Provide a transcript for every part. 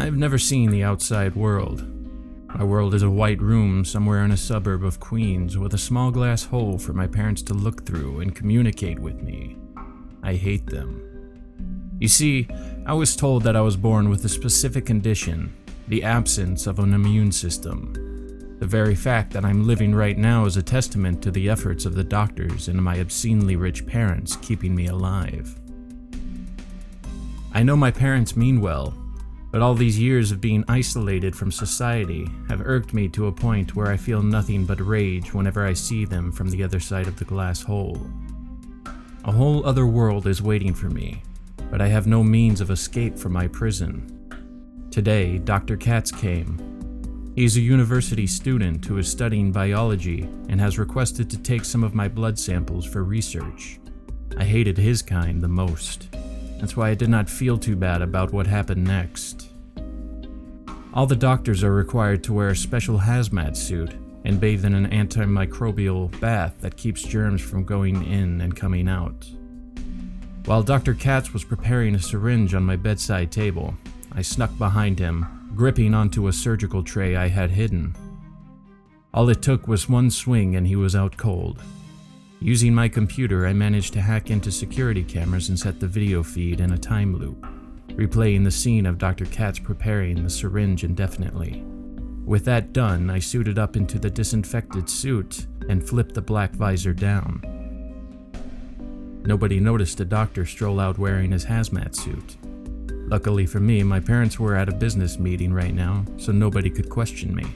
have never seen the outside world. My world is a white room somewhere in a suburb of Queens with a small glass hole for my parents to look through and communicate with me. I hate them. You see, I was told that I was born with a specific condition, the absence of an immune system. The very fact that I'm living right now is a testament to the efforts of the doctors and my obscenely rich parents keeping me alive. I know my parents mean well, but all these years of being isolated from society have irked me to a point where I feel nothing but rage whenever I see them from the other side of the glass hole. A whole other world is waiting for me, but I have no means of escape from my prison. Today, Dr. Katz came. He's a university student who is studying biology and has requested to take some of my blood samples for research. I hated his kind the most. That's why I did not feel too bad about what happened next. All the doctors are required to wear a special hazmat suit and bathe in an antimicrobial bath that keeps germs from going in and coming out. While Dr. Katz was preparing a syringe on my bedside table, I snuck behind him, gripping onto a surgical tray I had hidden. All it took was one swing and he was out cold. Using my computer, I managed to hack into security cameras and set the video feed in a time loop, replaying the scene of Dr. Katz preparing the syringe indefinitely. With that done, I suited up into the disinfected suit and flipped the black visor down. Nobody noticed a doctor stroll out wearing his hazmat suit. Luckily for me, my parents were at a business meeting right now, so nobody could question me.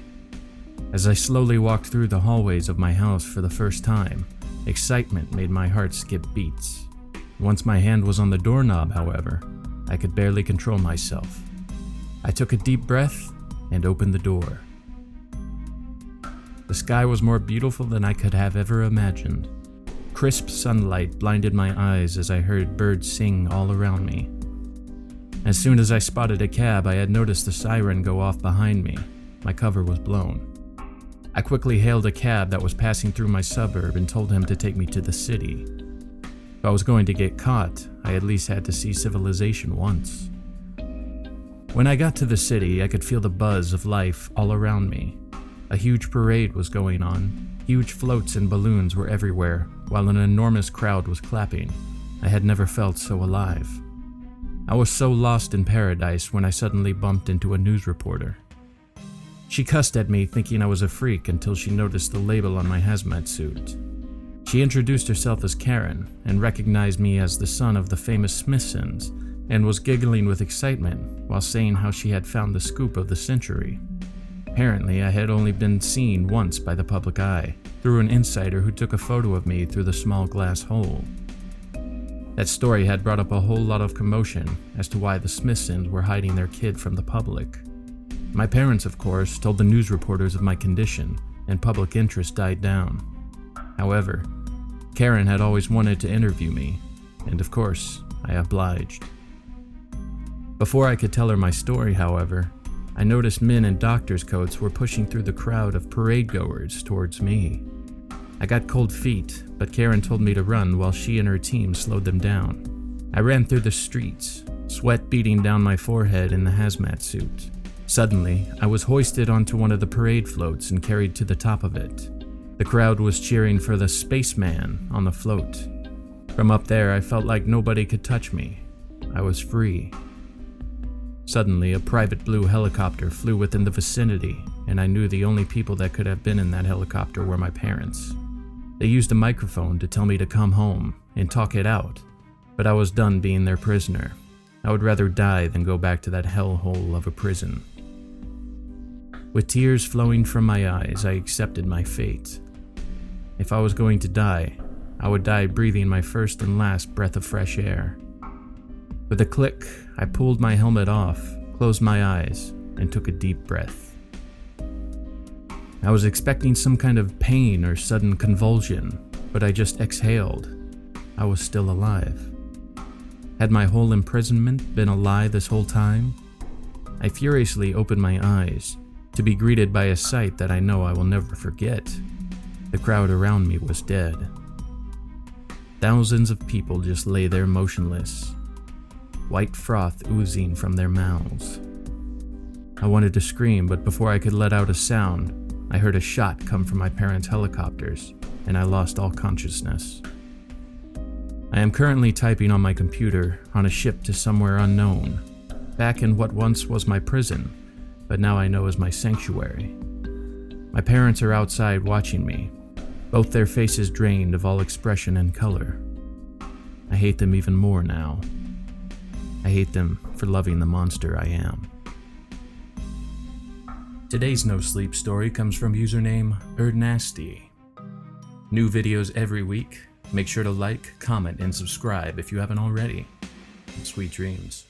As I slowly walked through the hallways of my house for the first time, excitement made my heart skip beats. Once my hand was on the doorknob, however, I could barely control myself. I took a deep breath and opened the door. The sky was more beautiful than I could have ever imagined. Crisp sunlight blinded my eyes as I heard birds sing all around me. As soon as I spotted a cab, I had noticed the siren go off behind me. My cover was blown. I quickly hailed a cab that was passing through my suburb and told him to take me to the city. If I was going to get caught, I at least had to see civilization once. When I got to the city, I could feel the buzz of life all around me. A huge parade was going on. Huge floats and balloons were everywhere, while an enormous crowd was clapping. I had never felt so alive. I was so lost in paradise when I suddenly bumped into a news reporter. She cussed at me thinking I was a freak until she noticed the label on my hazmat suit. She introduced herself as Karen and recognized me as the son of the famous Smithsons and was giggling with excitement while saying how she had found the scoop of the century. Apparently, I had only been seen once by the public eye, through an insider who took a photo of me through the small glass hole. That story had brought up a whole lot of commotion as to why the Smithsons were hiding their kid from the public. My parents, of course, told the news reporters of my condition, and public interest died down. However, Karen had always wanted to interview me, and of course, I obliged. Before I could tell her my story, however, I noticed men in doctor's coats were pushing through the crowd of parade-goers towards me. I got cold feet, but Karen told me to run while she and her team slowed them down. I ran through the streets, sweat beading down my forehead in the hazmat suit. Suddenly, I was hoisted onto one of the parade floats and carried to the top of it. The crowd was cheering for the spaceman on the float. From up there, I felt like nobody could touch me. I was free. Suddenly, a private blue helicopter flew within the vicinity, and I knew the only people that could have been in that helicopter were my parents. They used a microphone to tell me to come home and talk it out, but I was done being their prisoner. I would rather die than go back to that hellhole of a prison. With tears flowing from my eyes, I accepted my fate. If I was going to die, I would die breathing my first and last breath of fresh air. With a click, I pulled my helmet off, closed my eyes, and took a deep breath. I was expecting some kind of pain or sudden convulsion, but I just exhaled. I was still alive. Had my whole imprisonment been a lie this whole time? I furiously opened my eyes, to be greeted by a sight that I know I will never forget. The crowd around me was dead. Thousands of people just lay there motionless, white froth oozing from their mouths. I wanted to scream, but before I could let out a sound, I heard a shot come from my parents' helicopters, and I lost all consciousness. I am currently typing on my computer on a ship to somewhere unknown, back in what once was my prison, but now I know is my sanctuary. My parents are outside watching me, both their faces drained of all expression and color. I hate them even more now. I hate them for loving the monster I am. Today's No Sleep story comes from username Erdnasty. New videos every week. Make sure to like, comment, and subscribe if you haven't already. Sweet dreams.